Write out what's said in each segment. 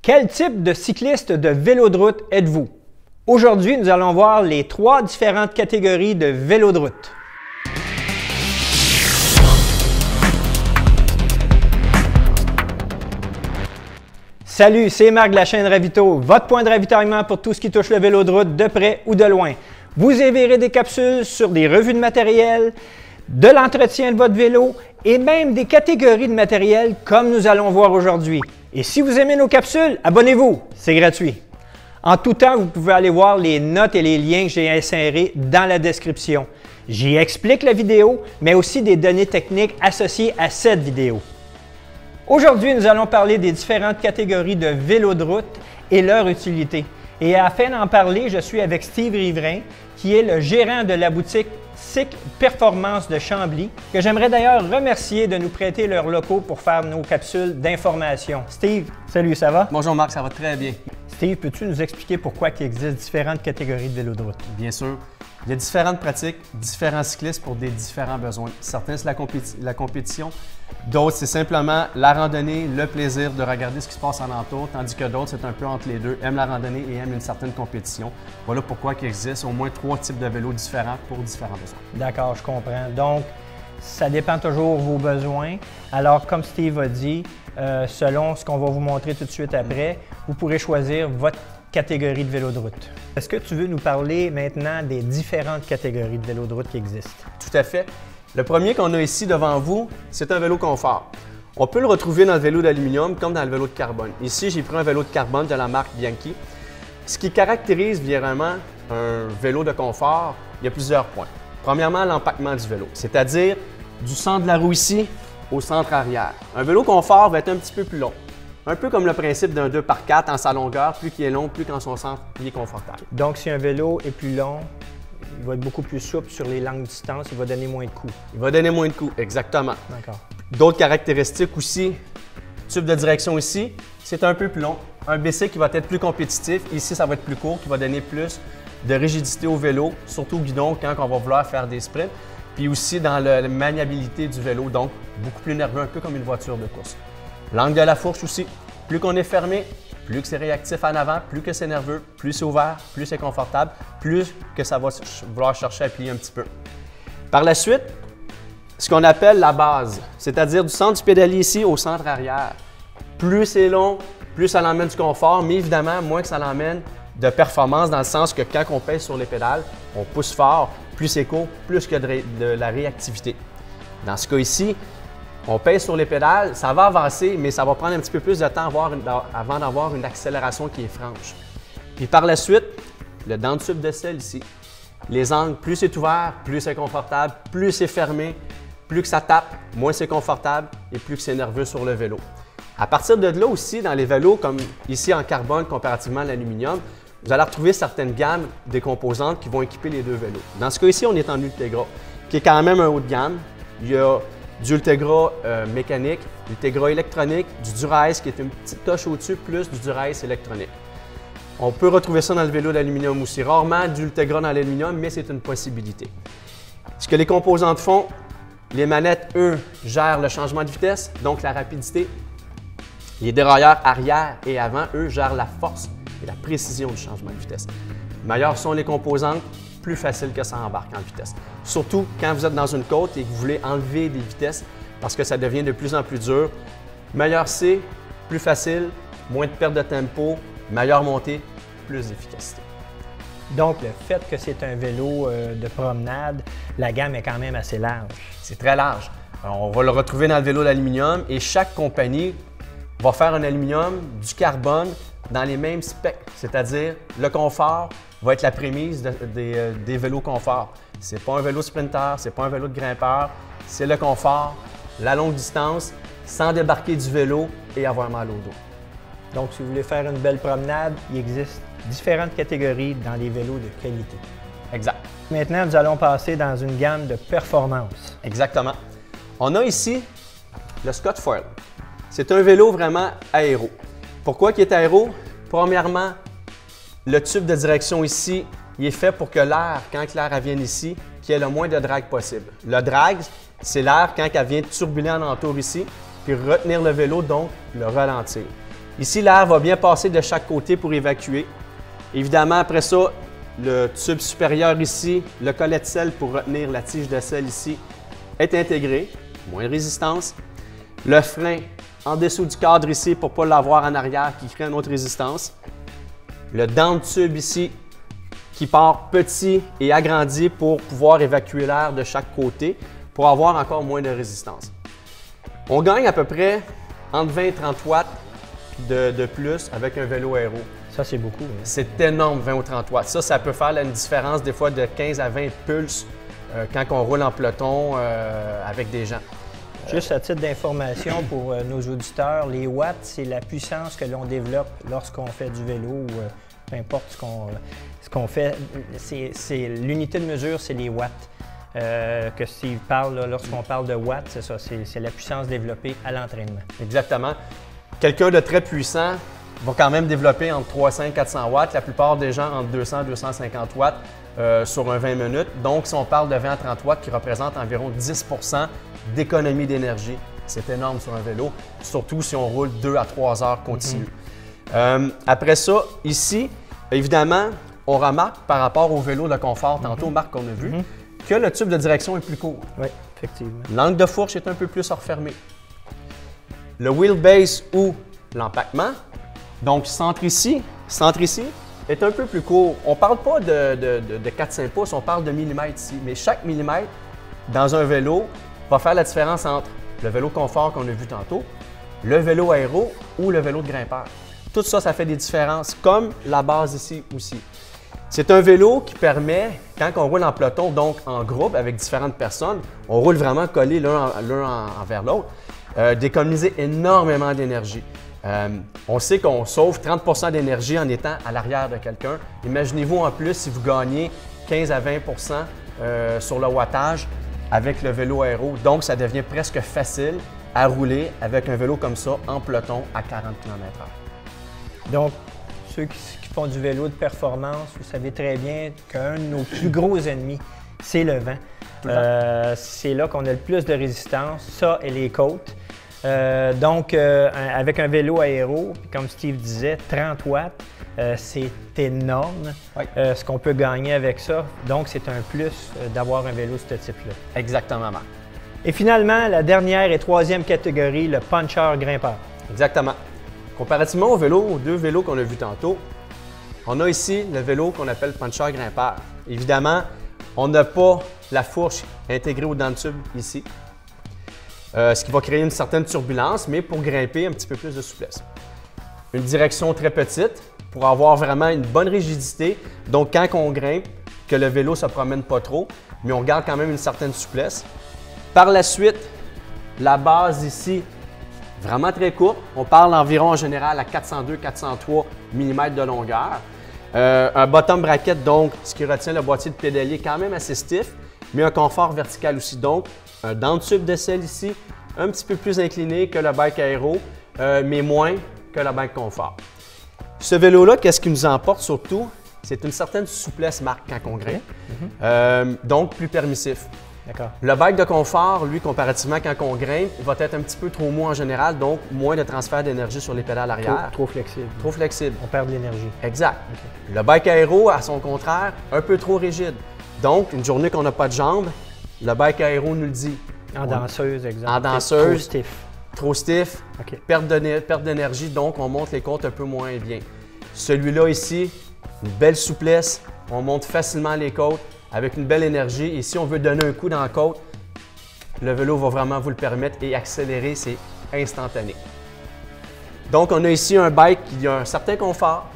Quel type de cycliste de vélo de route êtes-vous? Aujourd'hui, nous allons voir les 3 différentes catégories de vélo de route. Salut, c'est Marc de la chaîne Ravito, votre point de ravitaillement pour tout ce qui touche le vélo de route de près ou de loin. Vous y verrez des capsules sur des revues de matériel, de l'entretien de votre vélo et même des catégories de matériel comme nous allons voir aujourd'hui. Et si vous aimez nos capsules, abonnez-vous, c'est gratuit. En tout temps, vous pouvez aller voir les notes et les liens que j'ai insérés dans la description. J'y explique la vidéo, mais aussi des données techniques associées à cette vidéo. Aujourd'hui, nous allons parler des différentes catégories de vélos de route et leur utilité. Et afin d'en parler, je suis avec Steve Riverain, qui est le gérant de la boutique SICK Performance de Chambly, que j'aimerais d'ailleurs remercier de nous prêter leurs locaux pour faire nos capsules d'information. Steve, salut, ça va? Bonjour Marc, ça va très bien. Steve, peux-tu nous expliquer pourquoi il existe différentes catégories de vélos de route? Bien sûr. Il y a différentes pratiques, différents cyclistes pour des différents besoins. Certains, c'est la compétition. D'autres, c'est simplement la randonnée, le plaisir de regarder ce qui se passe en entour, tandis que d'autres, c'est un peu entre les deux, aiment la randonnée et aiment une certaine compétition. Voilà pourquoi il existe au moins 3 types de vélos différents pour différents besoins. D'accord, je comprends. Donc, ça dépend toujours de vos besoins. Alors, comme Steve a dit, selon ce qu'on va vous montrer tout de suite après, vous pourrez choisir votre catégorie de vélo de route. Est-ce que tu veux nous parler maintenant des différentes catégories de vélos de route qui existent? Tout à fait. Le premier qu'on a ici devant vous, c'est un vélo confort. On peut le retrouver dans le vélo d'aluminium comme dans le vélo de carbone. Ici, j'ai pris un vélo de carbone de la marque Bianchi. Ce qui caractérise vraiment un vélo de confort, il y a plusieurs points. Premièrement, l'empaquement du vélo, c'est-à-dire du centre de la roue ici au centre arrière. Un vélo confort va être un petit peu plus long. Un peu comme le principe d'un 2x4 en sa longueur, plus qu'il est long, plus qu'en son centre, il est confortable. Donc, si un vélo est plus long, il va être beaucoup plus souple sur les longues distances, il va donner moins de coups. Il va donner moins de coups, exactement. D'accord. D'autres caractéristiques aussi, tube de direction ici, c'est un peu plus long. Un BC qui va être plus compétitif, ici ça va être plus court, qui va donner plus de rigidité au vélo, surtout au guidon quand on va vouloir faire des sprints. Puis aussi dans la maniabilité du vélo, donc beaucoup plus nerveux, un peu comme une voiture de course. L'angle de la fourche aussi, plus qu'on est fermé, plus que c'est réactif en avant, plus que c'est nerveux, plus c'est ouvert, plus c'est confortable, plus que ça va vouloir chercher à plier un petit peu. Par la suite, ce qu'on appelle la base, c'est-à-dire du centre du pédalier ici au centre arrière. Plus c'est long, plus ça l'emmène du confort, mais évidemment, moins que ça l'emmène de performance dans le sens que quand on pèse sur les pédales, on pousse fort, plus c'est court, plus que de la réactivité. Dans ce cas ici, on pèse sur les pédales, ça va avancer, mais ça va prendre un petit peu plus de temps avant d'avoir une accélération qui est franche. Puis par la suite, le dent de tube de sel ici. Les angles, plus c'est ouvert, plus c'est confortable, plus c'est fermé, plus que ça tape, moins c'est confortable et plus que c'est nerveux sur le vélo. À partir de là aussi, dans les vélos, comme ici en carbone comparativement à l'aluminium, vous allez retrouver certaines gammes des composantes qui vont équiper les deux vélos. Dans ce cas ici, on est en Ultegra, qui est quand même un haut de gamme. Il y a du Ultegra mécanique, du Ultegra électronique, du Dura-Ace qui est une petite touche au-dessus, plus du Dura-Ace électronique. On peut retrouver ça dans le vélo d'aluminium aussi. Rarement du Ultegra dans l'aluminium, mais c'est une possibilité. Ce que les composantes font, les manettes, eux, gèrent le changement de vitesse, donc la rapidité. Les dérailleurs arrière et avant, eux, gèrent la force et la précision du changement de vitesse. Meilleures sont les composantes, plus facile que ça embarque en vitesse. Surtout quand vous êtes dans une côte et que vous voulez enlever des vitesses parce que ça devient de plus en plus dur. Meilleur c'est, plus facile, moins de perte de tempo, meilleure montée, plus d'efficacité. Donc, le fait que c'est un vélo de promenade, la gamme est quand même assez large. C'est très large. Alors, on va le retrouver dans le vélo d'aluminium et chaque compagnie va faire un aluminium, du carbone dans les mêmes specs, c'est-à-dire le confort va être la prémisse des vélos confort. Ce n'est pas un vélo sprinter, ce n'est pas un vélo de grimpeur, c'est le confort, la longue distance, sans débarquer du vélo et avoir mal au dos. Donc, si vous voulez faire une belle promenade, il existe différentes catégories dans les vélos de qualité. Exact. Maintenant, nous allons passer dans une gamme de performance. Exactement. On a ici le Scott Foil. C'est un vélo vraiment aéro. Pourquoi il est aéro? Premièrement, le tube de direction ici, il est fait pour que l'air, quand l'air vienne ici, qu'il y ait le moins de drag possible. Le drag, c'est l'air quand elle vient turbuler en entour ici, puis retenir le vélo, donc le ralentir. Ici, l'air va bien passer de chaque côté pour évacuer. Évidemment, après ça, le tube supérieur ici, le collet de selle pour retenir la tige de selle ici, est intégré, moins de résistance. Le frein en dessous du cadre ici pour ne pas l'avoir en arrière qui crée une autre résistance. Le dent de tube ici qui part petit et agrandi pour pouvoir évacuer l'air de chaque côté pour avoir encore moins de résistance. On gagne à peu près entre 20 et 30 watts de plus avec un vélo aéro. Ça, c'est beaucoup. Hein? C'est énorme, 20 ou 30 watts. Ça peut faire une différence des fois de 15 à 20 pulses quand on roule en peloton avec des gens. Juste à titre d'information pour nos auditeurs, les watts, c'est la puissance que l'on développe lorsqu'on fait du vélo ou peu importe ce qu'on fait. L'unité de mesure, c'est les watts. Que Steve parle, lorsqu'on parle de watts, c'est ça, c'est la puissance développée à l'entraînement. Exactement. Quelqu'un de très puissant va quand même développer entre 300 et 400 watts. La plupart des gens entre 200 et 250 watts sur un 20 minutes. Donc, si on parle de 20 à 30 watts qui représente environ 10 d'économie d'énergie, c'est énorme sur un vélo, surtout si on roule 2 à 3 heures continues. Après ça, ici, évidemment, on remarque par rapport au vélo de confort, tantôt, Marc, qu'on a vu, que le tube de direction est plus court. Oui, effectivement. L'angle de fourche est un peu plus refermé. Le wheelbase ou l'empaquement, donc centre ici, est un peu plus court. On ne parle pas de 4-5 pouces, on parle de millimètres ici. Mais chaque millimètre dans un vélo va faire la différence entre le vélo confort qu'on a vu tantôt, le vélo aéro ou le vélo de grimpeur. Tout ça, ça fait des différences, comme la base ici aussi. C'est un vélo qui permet, quand on roule en peloton, donc en groupe avec différentes personnes, on roule vraiment collés l'un envers l'autre, d'économiser énormément d'énergie. On sait qu'on sauve 30 d'énergie en étant à l'arrière de quelqu'un. Imaginez-vous en plus si vous gagnez 15 à 20 sur le wattage avec le vélo aéro. Donc, ça devient presque facile à rouler avec un vélo comme ça en peloton à 40 km/h. Donc, ceux qui font du vélo de performance, vous savez très bien qu'un de nos plus gros ennemis, c'est le vent. C'est là qu'on a le plus de résistance, ça et les côtes. Donc, avec un vélo aéro, comme Steve disait, 30 watts, c'est énorme ce qu'on peut gagner avec ça. Donc, c'est un plus d'avoir un vélo de ce type-là. Exactement, Marc. Et finalement, la dernière et troisième catégorie, le puncher-grimpeur. Exactement. Comparativement aux deux vélos qu'on a vus tantôt, on a ici le vélo qu'on appelle puncher-grimpeur. Évidemment, on n'a pas la fourche intégrée au dent de tube ici. Ce qui va créer une certaine turbulence, mais pour grimper, un petit peu plus de souplesse. Une direction très petite pour avoir vraiment une bonne rigidité. Donc, quand on grimpe, que le vélo ne se promène pas trop, mais on garde quand même une certaine souplesse. Par la suite, la base ici, vraiment très courte. On parle environ en général à 402-403 mm de longueur. Un bottom bracket, donc, ce qui retient le boîtier de pédalier quand même assez stiff, mais un confort vertical aussi. Donc, un dent de tube de selle ici, un petit peu plus incliné que le bike aéro, mais moins que le bike confort. Ce vélo-là, qu'est-ce qu'il nous emporte surtout? C'est une certaine souplesse, Marc, quand on grimpe, donc plus permissif. Le bike de confort, lui, comparativement quand on grimpe, va être un petit peu trop mou en général, donc moins de transfert d'énergie sur les pédales arrière. Trop flexible. Trop flexible. On perd de l'énergie. Exact. Le bike aéro, à son contraire, un peu trop rigide. Donc, une journée qu'on n'a pas de jambes, le bike aéro nous le dit. En danseuse, exemple. En danseuse. Trop stiff. Trop stiff, perte d'énergie, donc on monte les côtes un peu moins bien. Celui-là ici, une belle souplesse, on monte facilement les côtes avec une belle énergie. Et si on veut donner un coup dans la côte, le vélo va vraiment vous le permettre et accélérer, c'est instantané. Donc, on a ici un bike qui a un certain confort,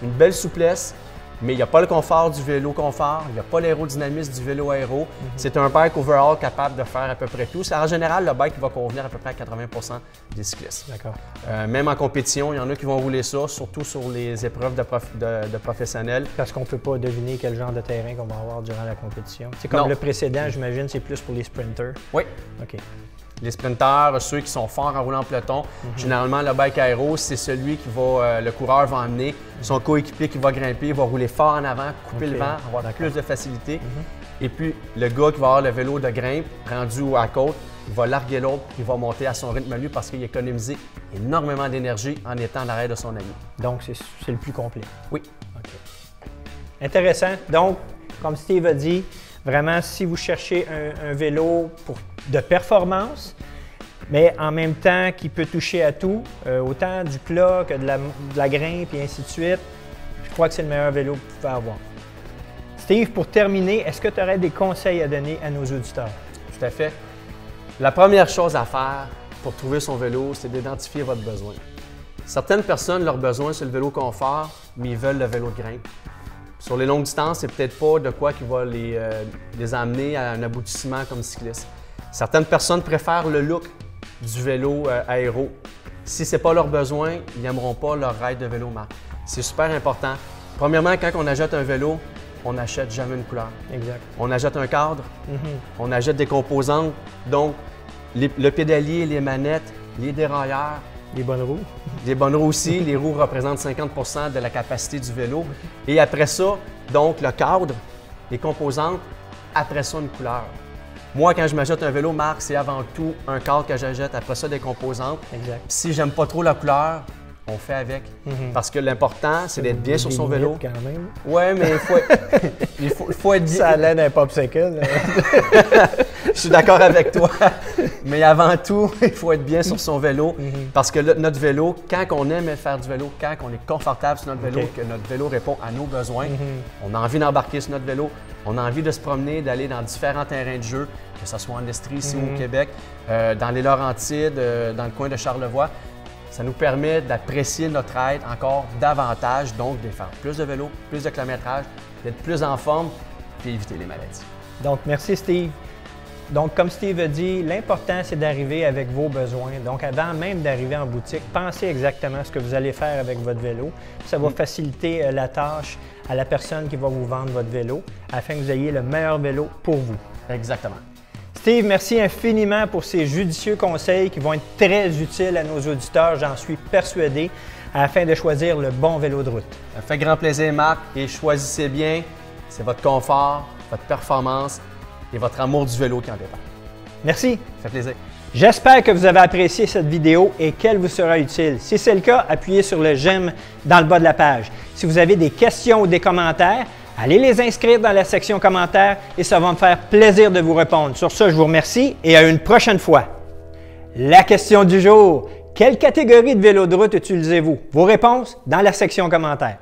une belle souplesse, mais il n'y a pas le confort du vélo confort, il n'y a pas l'aérodynamisme du vélo aéro. C'est un bike overall capable de faire à peu près tout. En général, le bike va convenir à peu près à 80 des cyclistes. D'accord. Même en compétition, il y en a qui vont rouler ça, surtout sur les épreuves de professionnels. Parce qu'on ne peut pas deviner quel genre de terrain qu'on va avoir durant la compétition. C'est comme le précédent, j'imagine, c'est plus pour les sprinters. Oui. OK. Les sprinteurs, ceux qui sont forts en roulant en peloton, généralement, le bike aéro, c'est celui qui va, le coureur va emmener son coéquipier qui va grimper, va rouler fort en avant, couper le vent, avoir plus de facilité. Et puis, le gars qui va avoir le vélo de grimpe rendu à côte, il va larguer l'autre, il va monter à son rythme à lui parce qu'il a économisé énormément d'énergie en étant à l'arrière de son ami. Donc, c'est le plus complet. Oui. OK. Intéressant. Donc, comme Steve a dit, vraiment, si vous cherchez un vélo de performance, mais en même temps qui peut toucher à tout, autant du plat que de la grimpe et ainsi de suite, je crois que c'est le meilleur vélo que vous pouvez avoir. Steve, pour terminer, est-ce que tu aurais des conseils à donner à nos auditeurs? Tout à fait. La première chose à faire pour trouver son vélo, c'est d'identifier votre besoin. Certaines personnes, leur besoin, c'est le vélo confort, mais ils veulent le vélo de grimpe. Sur les longues distances, c'est peut-être pas de quoi qui va les amener à un aboutissement comme cycliste. Certaines personnes préfèrent le look du vélo aéro. Si ce n'est pas leur besoin, ils n'aimeront pas leur ride de vélo marque. C'est super important. Premièrement, quand on achète un vélo, on n'achète jamais une couleur. Exact. On achète un cadre, on achète des composantes, donc le pédalier, les manettes, les dérailleurs. Les bonnes roues. Les bonnes roues aussi. Les roues représentent 50 % de la capacité du vélo. Et après ça, donc le cadre, les composantes, après ça, une couleur. Moi, quand je m'achète un vélo marque, c'est avant tout un cadre que j'achète, après ça, des composantes. Exact. Puis si j'aime pas trop la couleur, on fait avec. Parce que l'important, c'est d'être bien sur son vélo. Quand même. Ouais, mais il faut être bien. Ça allait d'un popsicle. Je suis d'accord avec toi. Mais avant tout, il faut être bien sur son vélo. Parce que notre vélo, quand on aime faire du vélo, quand on est confortable sur notre vélo, que notre vélo répond à nos besoins, on a envie d'embarquer sur notre vélo, on a envie de se promener, d'aller dans différents terrains de jeu, que ce soit en Estrie, ici au Québec, dans les Laurentides, dans le coin de Charlevoix. Ça nous permet d'apprécier notre ride encore davantage, donc de faire plus de vélo, plus de kilométrage, d'être plus en forme, puis éviter les maladies. Donc, merci Steve. Donc, comme Steve a dit, l'important, c'est d'arriver avec vos besoins. Donc, avant même d'arriver en boutique, pensez exactement ce que vous allez faire avec votre vélo. Ça va faciliter la tâche à la personne qui va vous vendre votre vélo afin que vous ayez le meilleur vélo pour vous. Exactement. Steve, merci infiniment pour ces judicieux conseils qui vont être très utiles à nos auditeurs, j'en suis persuadé, afin de choisir le bon vélo de route. Ça fait grand plaisir, Marc, et choisissez bien. C'est votre confort, votre performance et votre amour du vélo qui en dépend. Merci. Ça fait plaisir. J'espère que vous avez apprécié cette vidéo et qu'elle vous sera utile. Si c'est le cas, appuyez sur le j'aime dans le bas de la page. Si vous avez des questions ou des commentaires, allez les inscrire dans la section commentaires et ça va me faire plaisir de vous répondre. Sur ce, je vous remercie et à une prochaine fois. La question du jour, quelle catégorie de vélo de route utilisez-vous? Vos réponses dans la section commentaires.